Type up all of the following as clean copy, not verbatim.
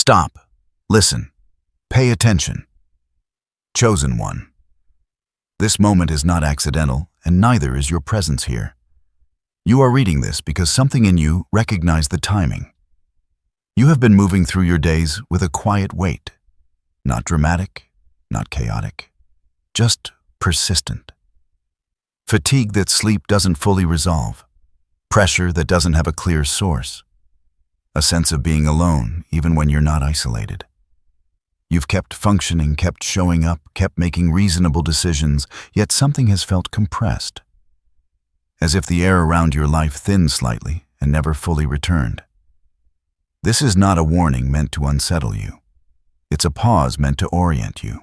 Stop. Listen. Pay attention. Chosen one. This moment is not accidental, and neither is your presence here. You are reading this because something in you recognized the timing. You have been moving through your days with a quiet weight. Not dramatic, not chaotic, just persistent. Fatigue that sleep doesn't fully resolve. Pressure that doesn't have a clear source. A sense of being alone, even when you're not isolated. You've kept functioning, kept showing up, kept making reasonable decisions, yet something has felt compressed. As if the air around your life thinned slightly and never fully returned. This is not a warning meant to unsettle you. It's a pause meant to orient you.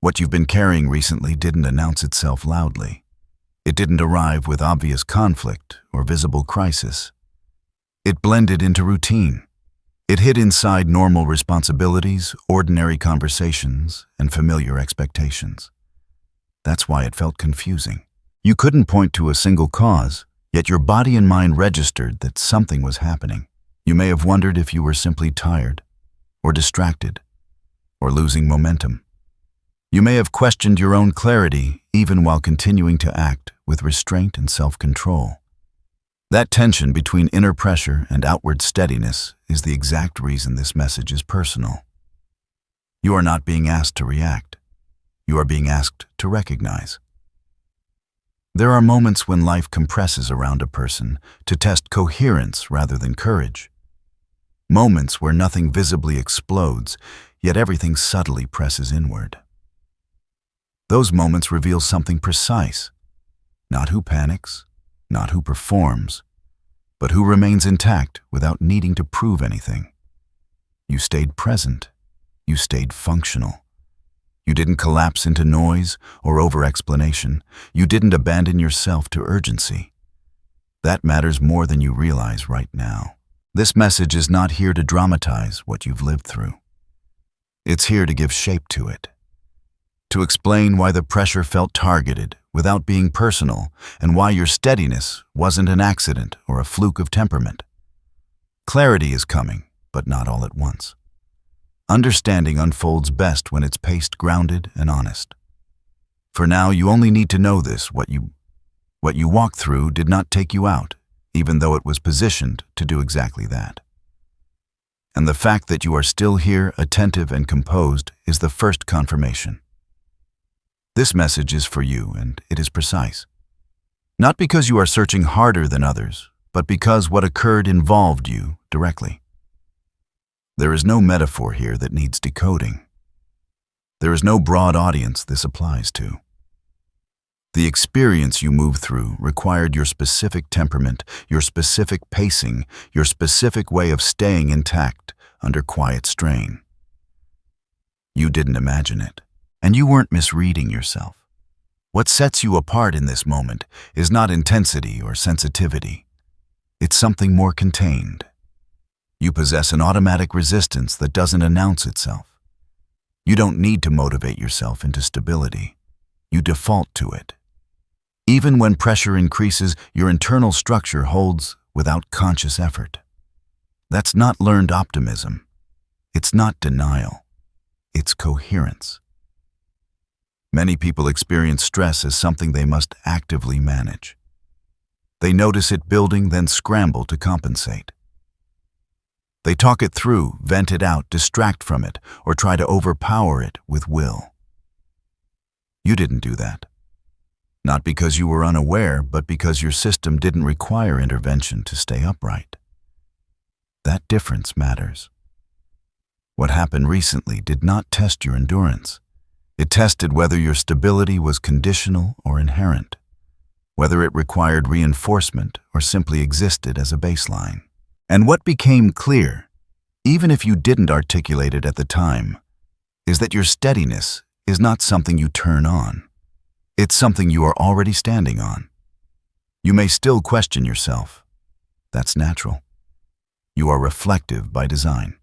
What you've been carrying recently didn't announce itself loudly. It didn't arrive with obvious conflict or visible crisis. It blended into routine. It hid inside normal responsibilities, ordinary conversations, and familiar expectations. That's why it felt confusing. You couldn't point to a single cause, yet your body and mind registered that something was happening. You may have wondered if you were simply tired, or distracted, or losing momentum. You may have questioned your own clarity even while continuing to act with restraint and self-control. That tension between inner pressure and outward steadiness is the exact reason this message is personal. You are not being asked to react. You are being asked to recognize. There are moments when life compresses around a person to test coherence rather than courage. Moments where nothing visibly explodes, yet everything subtly presses inward. Those moments reveal something precise. Not who panics, not who performs, but who remains intact without needing to prove anything. You stayed present. You stayed functional. You didn't collapse into noise or over-explanation. You didn't abandon yourself to urgency. That matters more than you realize right now. This message is not here to dramatize what you've lived through. It's here to give shape to it. To explain why the pressure felt targeted without being personal, and why your steadiness wasn't an accident or a fluke of temperament. Clarity is coming, but not all at once. Understanding unfolds best when it's paced, grounded, and honest. For now, you only need to know this: what you walked through did not take you out, even though it was positioned to do exactly that. And the fact that you are still here, attentive and composed, is the first confirmation. This message is for you, and it is precise. Not because you are searching harder than others, but because what occurred involved you directly. There is no metaphor here that needs decoding. There is no broad audience this applies to. The experience you moved through required your specific temperament, your specific pacing, your specific way of staying intact under quiet strain. You didn't imagine it. And you weren't misreading yourself. What sets you apart in this moment is not intensity or sensitivity. It's something more contained. You possess an automatic resistance that doesn't announce itself. You don't need to motivate yourself into stability. You default to it. Even when pressure increases, your internal structure holds without conscious effort. That's not learned optimism. It's not denial. It's coherence. Many people experience stress as something they must actively manage. They notice it building, then scramble to compensate. They talk it through, vent it out, distract from it, or try to overpower it with will. You didn't do that. Not because you were unaware, but because your system didn't require intervention to stay upright. That difference matters. What happened recently did not test your endurance. It tested whether your stability was conditional or inherent, whether it required reinforcement or simply existed as a baseline. And what became clear, even if you didn't articulate it at the time, is that your steadiness is not something you turn on. It's something you are already standing on. You may still question yourself. That's natural. You are reflective by design.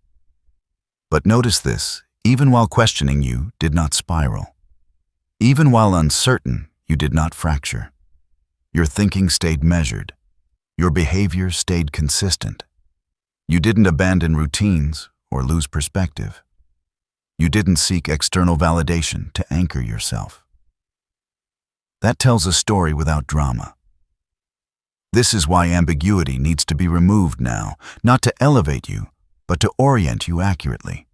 But notice this: even while questioning, you did not spiral. Even while uncertain, you did not fracture. Your thinking stayed measured. Your behavior stayed consistent. You didn't abandon routines or lose perspective. You didn't seek external validation to anchor yourself. That tells a story without drama. This is why ambiguity needs to be removed now, not to elevate you, but to orient you accurately.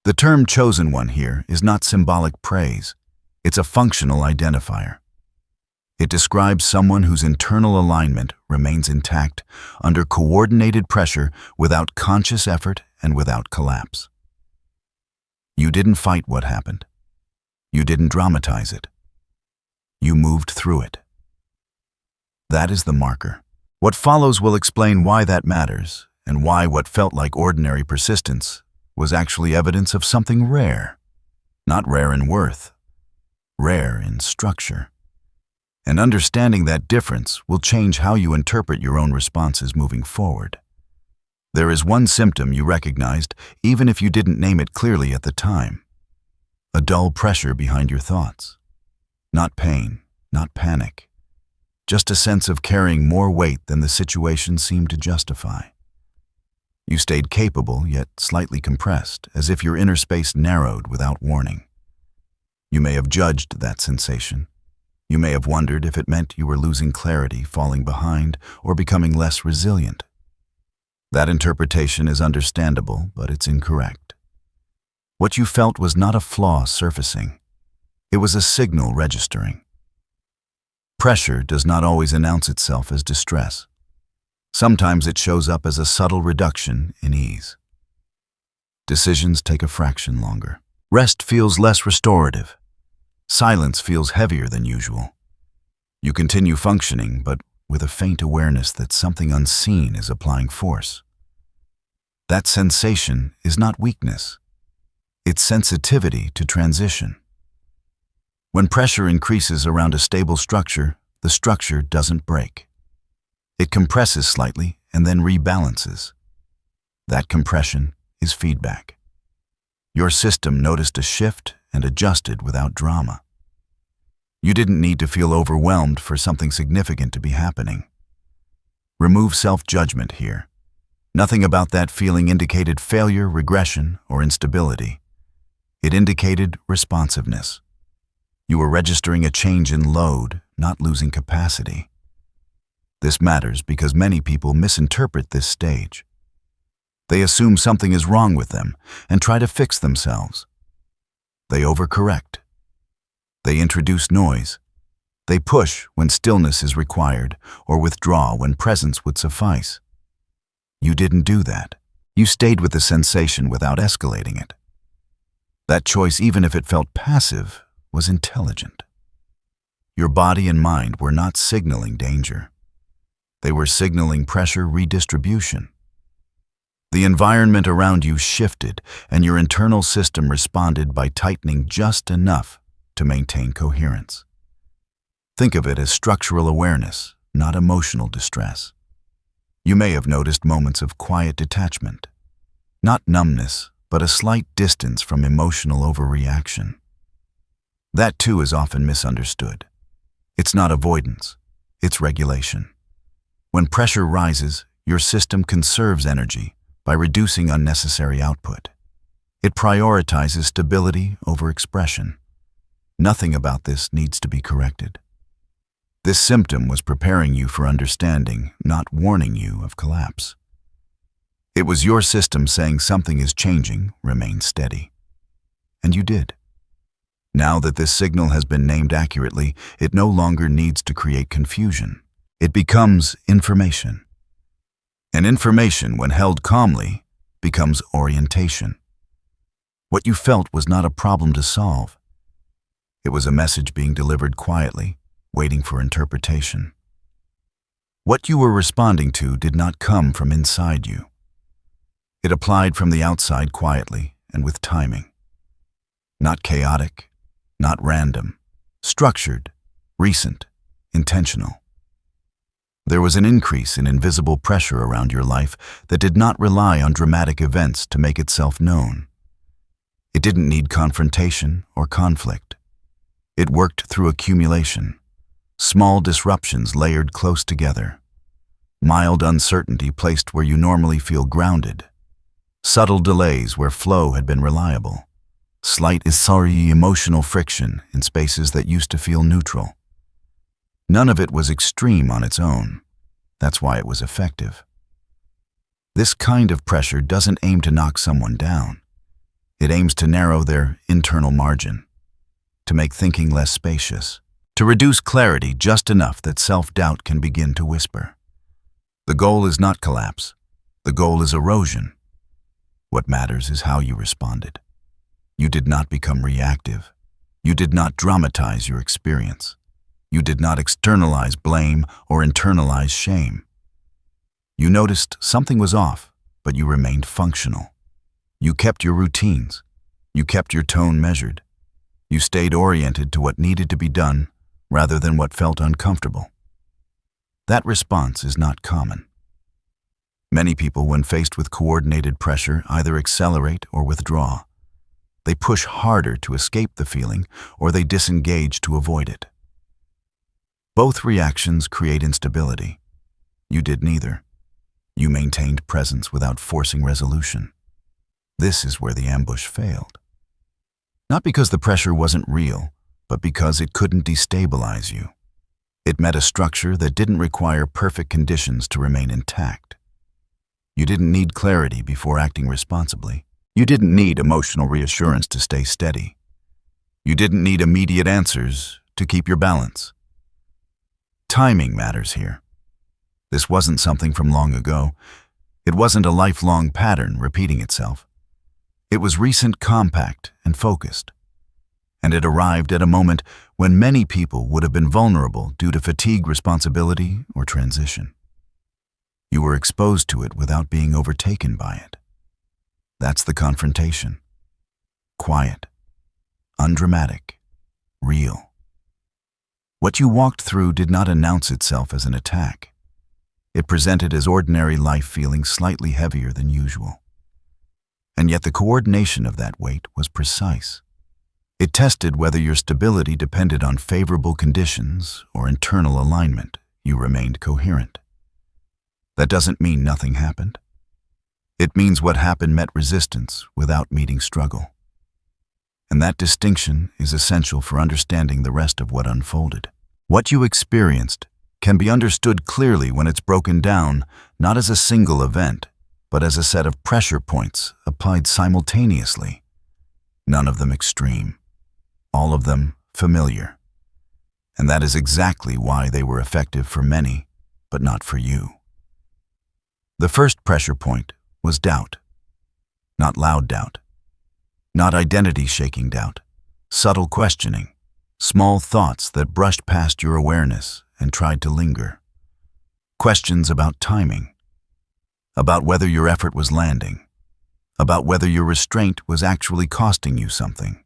The term chosen one here is not symbolic praise. It's a functional identifier. It describes someone whose internal alignment remains intact under coordinated pressure without conscious effort and without collapse. You didn't fight what happened. You didn't dramatize it. You moved through it. That is the marker. What follows will explain why that matters and why what felt like ordinary persistence was actually evidence of something rare. Not rare in worth, rare in structure. And understanding that difference will change how you interpret your own responses moving forward. There is one symptom you recognized, even if you didn't name it clearly at the time. A dull pressure behind your thoughts. Not pain, not panic. Just a sense of carrying more weight than the situation seemed to justify. You stayed capable, yet slightly compressed, as if your inner space narrowed without warning. You may have judged that sensation. You may have wondered if it meant you were losing clarity, falling behind, or becoming less resilient. That interpretation is understandable, but it's incorrect. What you felt was not a flaw surfacing. It was a signal registering. Pressure does not always announce itself as distress. Sometimes it shows up as a subtle reduction in ease. Decisions take a fraction longer. Rest feels less restorative. Silence feels heavier than usual. You continue functioning, but with a faint awareness that something unseen is applying force. That sensation is not weakness. It's sensitivity to transition. When pressure increases around a stable structure, the structure doesn't break. It compresses slightly and then rebalances. That compression is feedback. Your system noticed a shift and adjusted without drama. You didn't need to feel overwhelmed for something significant to be happening. Remove self-judgment here. Nothing about that feeling indicated failure, regression, or instability. It indicated responsiveness. You were registering a change in load, not losing capacity. This matters because many people misinterpret this stage. They assume something is wrong with them and try to fix themselves. They overcorrect. They introduce noise. They push when stillness is required or withdraw when presence would suffice. You didn't do that. You stayed with the sensation without escalating it. That choice, even if it felt passive, was intelligent. Your body and mind were not signaling danger. They were signaling pressure redistribution. The environment around you shifted, and your internal system responded by tightening just enough to maintain coherence. Think of it as structural awareness, not emotional distress. You may have noticed moments of quiet detachment. Not numbness, but a slight distance from emotional overreaction. That too is often misunderstood. It's not avoidance, it's regulation. When pressure rises, your system conserves energy by reducing unnecessary output. It prioritizes stability over expression. Nothing about this needs to be corrected. This symptom was preparing you for understanding, not warning you of collapse. It was your system saying something is changing, remain steady. And you did. Now that this signal has been named accurately, it no longer needs to create confusion. It becomes information. And information, when held calmly, becomes orientation. What you felt was not a problem to solve. It was a message being delivered quietly, waiting for interpretation. What you were responding to did not come from inside you. It applied from the outside quietly and with timing. Not chaotic, not random, structured, recent, intentional. There was an increase in invisible pressure around your life that did not rely on dramatic events to make itself known. It didn't need confrontation or conflict. It worked through accumulation, small disruptions layered close together, mild uncertainty placed where you normally feel grounded. Subtle delays where flow had been reliable. Slight sorry emotional friction in spaces that used to feel neutral. None of it was extreme on its own. That's why it was effective. This kind of pressure doesn't aim to knock someone down. It aims to narrow their internal margin, to make thinking less spacious, to reduce clarity just enough that self-doubt can begin to whisper. The goal is not collapse. The goal is erosion. What matters is how you responded. You did not become reactive. You did not dramatize your experience. You did not externalize blame or internalize shame. You noticed something was off, but you remained functional. You kept your routines. You kept your tone measured. You stayed oriented to what needed to be done rather than what felt uncomfortable. That response is not common. Many people, when faced with coordinated pressure, either accelerate or withdraw. They push harder to escape the feeling, or they disengage to avoid it. Both reactions create instability. You did neither. You maintained presence without forcing resolution. This is where the ambush failed. Not because the pressure wasn't real, but because it couldn't destabilize you. It met a structure that didn't require perfect conditions to remain intact. You didn't need clarity before acting responsibly. You didn't need emotional reassurance to stay steady. You didn't need immediate answers to keep your balance. Timing matters here. This wasn't something from long ago. It wasn't a lifelong pattern repeating itself. It was recent, compact, and focused. And it arrived at a moment when many people would have been vulnerable due to fatigue, responsibility, or transition. You were exposed to it without being overtaken by it. That's the confrontation. Quiet, undramatic, real. What you walked through did not announce itself as an attack. It presented as ordinary life feeling slightly heavier than usual. And yet the coordination of that weight was precise. It tested whether your stability depended on favorable conditions or internal alignment. You remained coherent. That doesn't mean nothing happened. It means what happened met resistance without meeting struggle. And that distinction is essential for understanding the rest of what unfolded. What you experienced can be understood clearly when it's broken down, not as a single event, but as a set of pressure points applied simultaneously. None of them extreme, all of them familiar. And that is exactly why they were effective for many, but not for you. The first pressure point was doubt. Not loud doubt. Not identity-shaking doubt. Subtle questioning. Small thoughts that brushed past your awareness and tried to linger. Questions about timing. About whether your effort was landing. About whether your restraint was actually costing you something.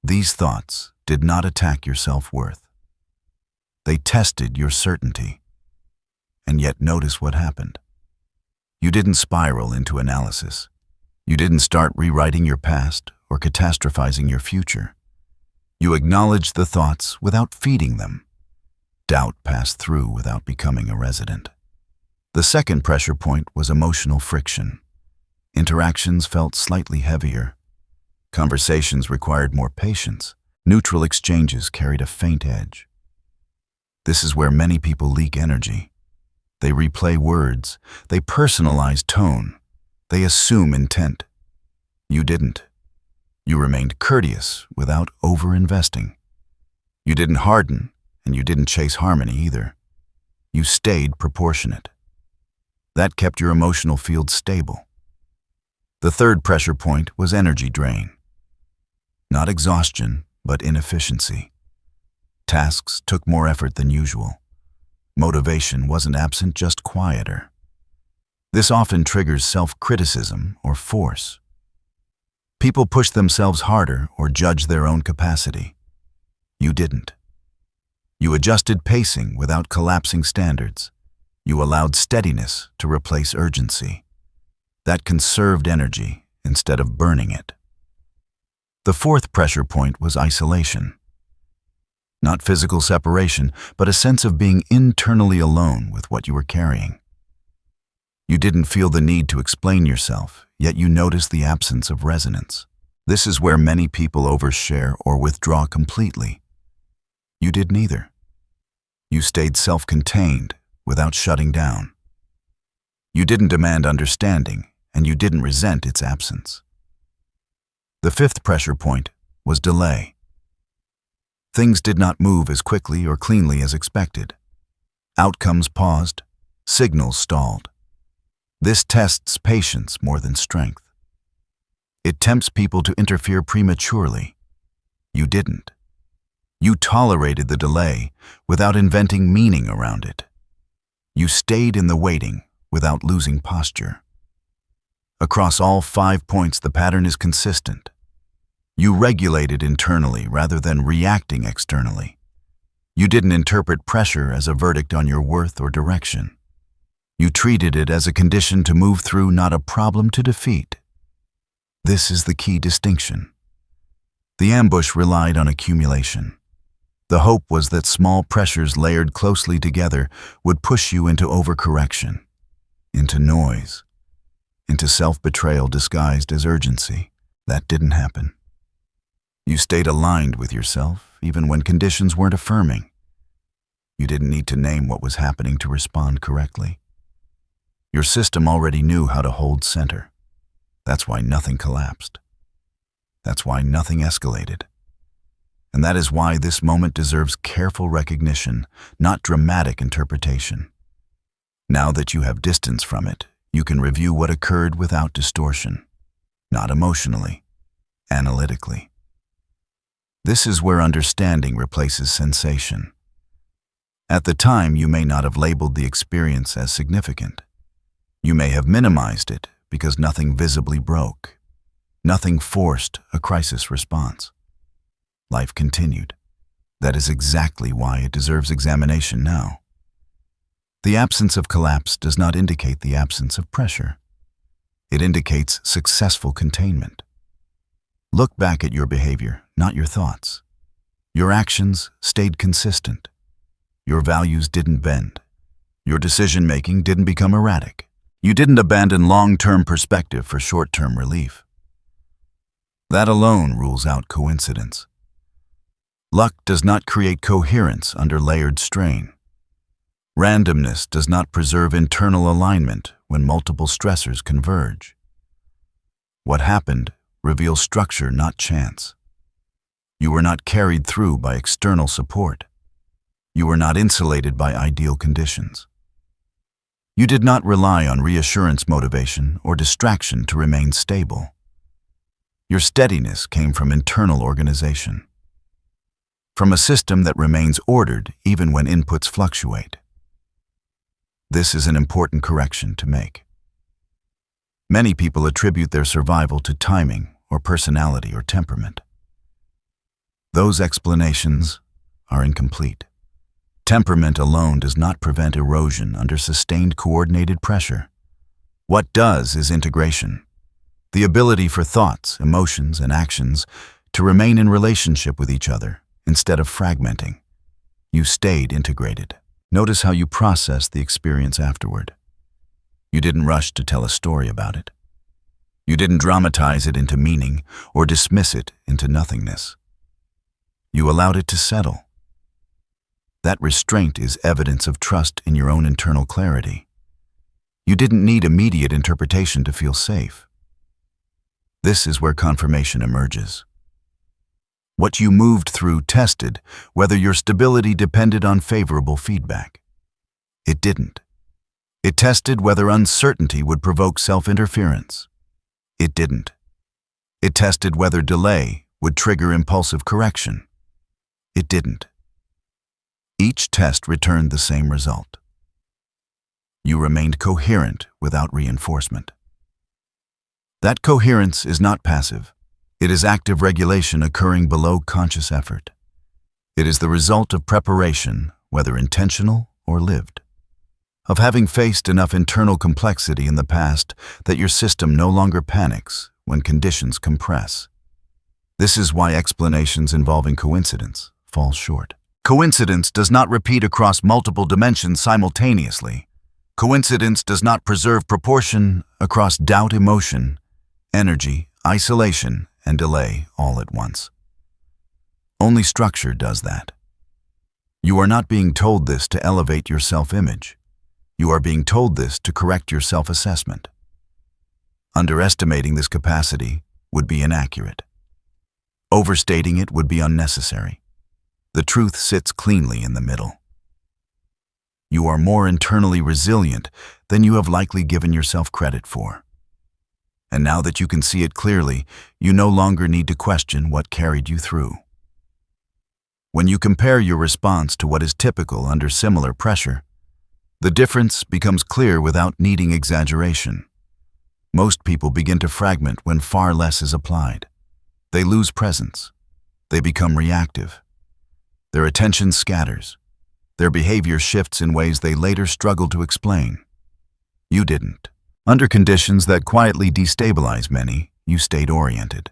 These thoughts did not attack your self-worth. They tested your certainty. And yet notice what happened. You didn't spiral into analysis. You didn't start rewriting your past or catastrophizing your future. You acknowledged the thoughts without feeding them. Doubt passed through without becoming a resident. The second pressure point was emotional friction. Interactions felt slightly heavier. Conversations required more patience. Neutral exchanges carried a faint edge. This is where many people leak energy. They replay words. They personalize tone. They assume intent. You didn't. You remained courteous without over-investing. You didn't harden, and you didn't chase harmony either. You stayed proportionate. That kept your emotional field stable. The third pressure point was energy drain. Not exhaustion, but inefficiency. Tasks took more effort than usual. Motivation wasn't absent, just quieter. This often triggers self-criticism or force. People push themselves harder or judge their own capacity. You didn't. You adjusted pacing without collapsing standards. You allowed steadiness to replace urgency. That conserved energy instead of burning it. The fourth pressure point was isolation. Not physical separation, but a sense of being internally alone with what you were carrying. You didn't feel the need to explain yourself, yet you noticed the absence of resonance. This is where many people overshare or withdraw completely. You did neither. You stayed self-contained without shutting down. You didn't demand understanding, and you didn't resent its absence. The fifth pressure point was delay. Things did not move as quickly or cleanly as expected. Outcomes paused, signals stalled. This tests patience more than strength. It tempts people to interfere prematurely. You didn't. You tolerated the delay without inventing meaning around it. You stayed in the waiting without losing posture. Across all 5 points, the pattern is consistent. You regulated internally rather than reacting externally. You didn't interpret pressure as a verdict on your worth or direction. You treated it as a condition to move through, not a problem to defeat. This is the key distinction. The ambush relied on accumulation. The hope was that small pressures layered closely together would push you into overcorrection, into noise, into self-betrayal disguised as urgency. That didn't happen. You stayed aligned with yourself, even when conditions weren't affirming. You didn't need to name what was happening to respond correctly. Your system already knew how to hold center. That's why nothing collapsed. That's why nothing escalated. And that is why this moment deserves careful recognition, not dramatic interpretation. Now that you have distance from it, you can review what occurred without distortion, not emotionally, analytically. This is where understanding replaces sensation. At the time, you may not have labeled the experience as significant. You may have minimized it because nothing visibly broke. Nothing forced a crisis response. Life continued. That is exactly why it deserves examination now. The absence of collapse does not indicate the absence of pressure. It indicates successful containment. Look back at your behavior, not your thoughts. Your actions stayed consistent. Your values didn't bend. Your decision-making didn't become erratic. You didn't abandon long-term perspective for short-term relief. That alone rules out coincidence. Luck does not create coherence under layered strain. Randomness does not preserve internal alignment when multiple stressors converge. What happened reveals structure, not chance. You were not carried through by external support. You were not insulated by ideal conditions. You did not rely on reassurance motivation or distraction to remain stable. Your steadiness came from internal organization, from a system that remains ordered even when inputs fluctuate. This is an important correction to make. Many people attribute their survival to timing or personality or temperament. Those explanations are incomplete. Temperament alone does not prevent erosion under sustained coordinated pressure. What does is integration. The ability for thoughts, emotions, and actions to remain in relationship with each other instead of fragmenting. You stayed integrated. Notice how you processed the experience afterward. You didn't rush to tell a story about it. You didn't dramatize it into meaning or dismiss it into nothingness. You allowed it to settle. That restraint is evidence of trust in your own internal clarity. You didn't need immediate interpretation to feel safe. This is where confirmation emerges. What you moved through tested whether your stability depended on favorable feedback. It didn't. It tested whether uncertainty would provoke self-interference. It didn't. It tested whether delay would trigger impulsive correction. It didn't. Each test returned the same result. You remained coherent without reinforcement. That coherence is not passive. It is active regulation occurring below conscious effort. It is the result of preparation, whether intentional or lived. Of having faced enough internal complexity in the past that your system no longer panics when conditions compress. This is why explanations involving coincidence fall short. Coincidence does not repeat across multiple dimensions simultaneously. Coincidence does not preserve proportion across doubt, emotion, energy, isolation, and delay all at once. Only structure does that. You are not being told this to elevate your self-image. You are being told this to correct your self-assessment. Underestimating this capacity would be inaccurate. Overstating it would be unnecessary. The truth sits cleanly in the middle. You are more internally resilient than you have likely given yourself credit for. And now that you can see it clearly, you no longer need to question what carried you through. When you compare your response to what is typical under similar pressure, the difference becomes clear without needing exaggeration. Most people begin to fragment when far less is applied. They lose presence. They become reactive. Their attention scatters. Their behavior shifts in ways they later struggle to explain. You didn't. Under conditions that quietly destabilize many, you stayed oriented.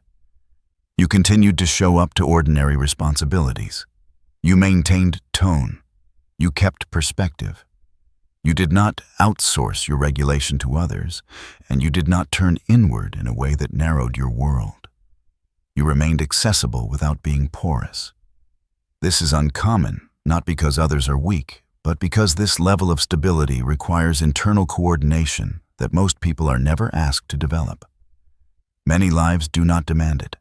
You continued to show up to ordinary responsibilities. You maintained tone. You kept perspective. You did not outsource your regulation to others, and you did not turn inward in a way that narrowed your world. You remained accessible without being porous. This is uncommon, not because others are weak, but because this level of stability requires internal coordination that most people are never asked to develop. Many lives do not demand it.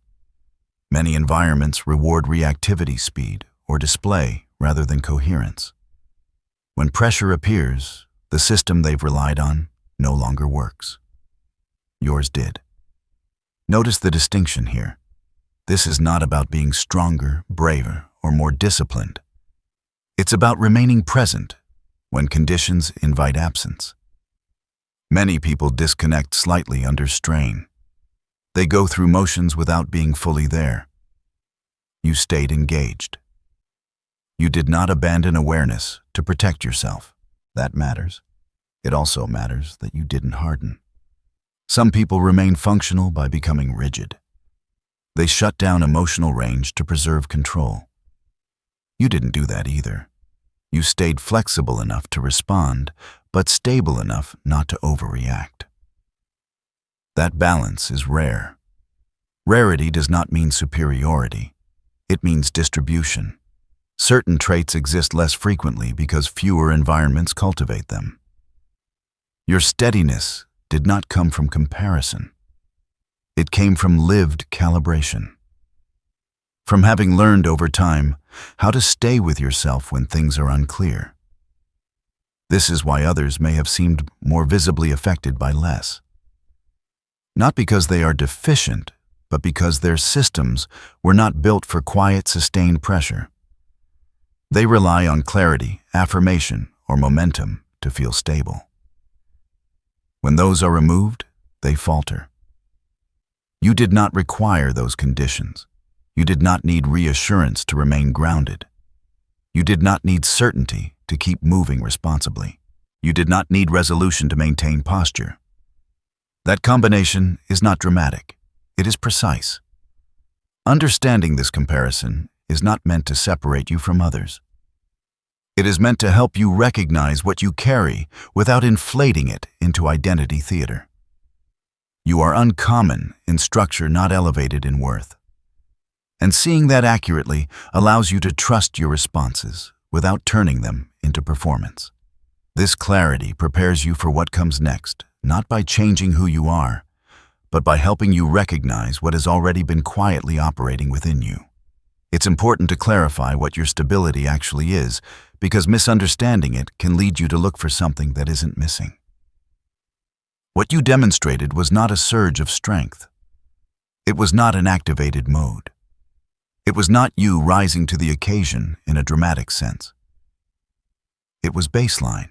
Many environments reward reactivity, speed, or display rather than coherence. When pressure appears, the system they've relied on no longer works. Yours did. Notice the distinction here. This is not about being stronger, braver, or more disciplined. It's about remaining present when conditions invite absence. Many people disconnect slightly under strain. They go through motions without being fully there. You stayed engaged. You did not abandon awareness to protect yourself. That matters. It also matters that you didn't harden. Some people remain functional by becoming rigid. They shut down emotional range to preserve control. You didn't do that either. You stayed flexible enough to respond, but stable enough not to overreact. That balance is rare. Rarity does not mean superiority. It means distribution. Certain traits exist less frequently because fewer environments cultivate them. Your steadiness did not come from comparison. It came from lived calibration. From having learned over time how to stay with yourself when things are unclear. This is why others may have seemed more visibly affected by less. Not because they are deficient, but because their systems were not built for quiet, sustained pressure. They rely on clarity, affirmation, or momentum to feel stable. When those are removed, they falter. You did not require those conditions. You did not need reassurance to remain grounded. You did not need certainty to keep moving responsibly. You did not need resolution to maintain posture. That combination is not dramatic. It is precise. Understanding this comparison is not meant to separate you from others. It is meant to help you recognize what you carry without inflating it into identity theater. You are uncommon in structure, not elevated in worth. And seeing that accurately allows you to trust your responses without turning them into performance. This clarity prepares you for what comes next, not by changing who you are, but by helping you recognize what has already been quietly operating within you. It's important to clarify what your stability actually is, because misunderstanding it can lead you to look for something that isn't missing. What you demonstrated was not a surge of strength. It was not an activated mode. It was not you rising to the occasion in a dramatic sense. It was baseline.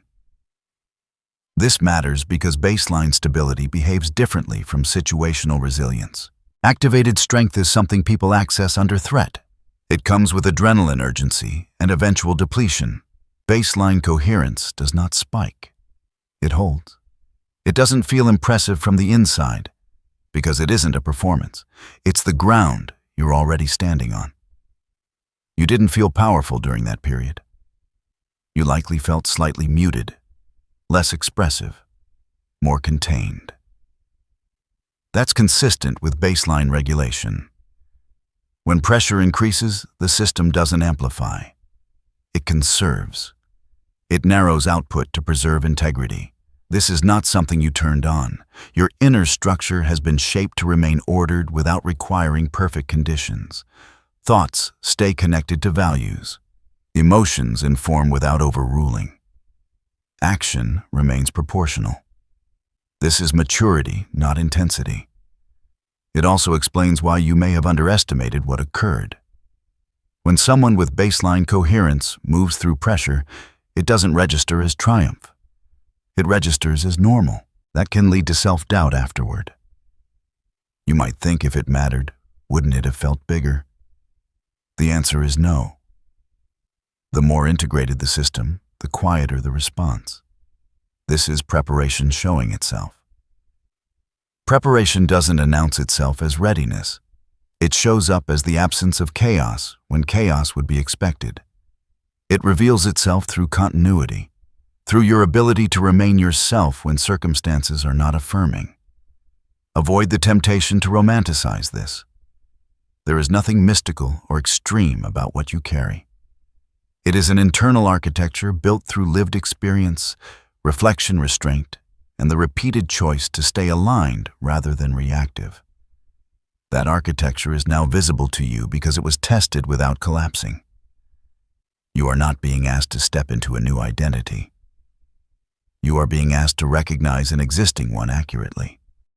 This matters because baseline stability behaves differently from situational resilience. Activated strength is something people access under threat. It comes with adrenaline urgency and eventual depletion. Baseline coherence does not spike. It holds. It doesn't feel impressive from the inside because it isn't a performance. It's the ground you're already standing on. You didn't feel powerful during that period. You likely felt slightly muted, less expressive, more contained. That's consistent with baseline regulation. When pressure increases, the system doesn't amplify. It conserves. It narrows output to preserve integrity. This is not something you turned on. Your inner structure has been shaped to remain ordered without requiring perfect conditions. Thoughts stay connected to values. Emotions inform without overruling. Action remains proportional. This is maturity, not intensity. It also explains why you may have underestimated what occurred. When someone with baseline coherence moves through pressure, it doesn't register as triumph. It registers as normal. That can lead to self-doubt afterward. You might think if it mattered, wouldn't it have felt bigger? The answer is no. The more integrated the system, the quieter the response. This is preparation showing itself. Preparation doesn't announce itself as readiness. It shows up as the absence of chaos when chaos would be expected. It reveals itself through continuity, through your ability to remain yourself when circumstances are not affirming. Avoid the temptation to romanticize this. There is nothing mystical or extreme about what you carry. It is an internal architecture built through lived experience, reflection, restraint, and the repeated choice to stay aligned rather than reactive. That architecture is now visible to you because it was tested without collapsing. You are not being asked to step into a new identity. You are being asked to recognize an existing one accurately.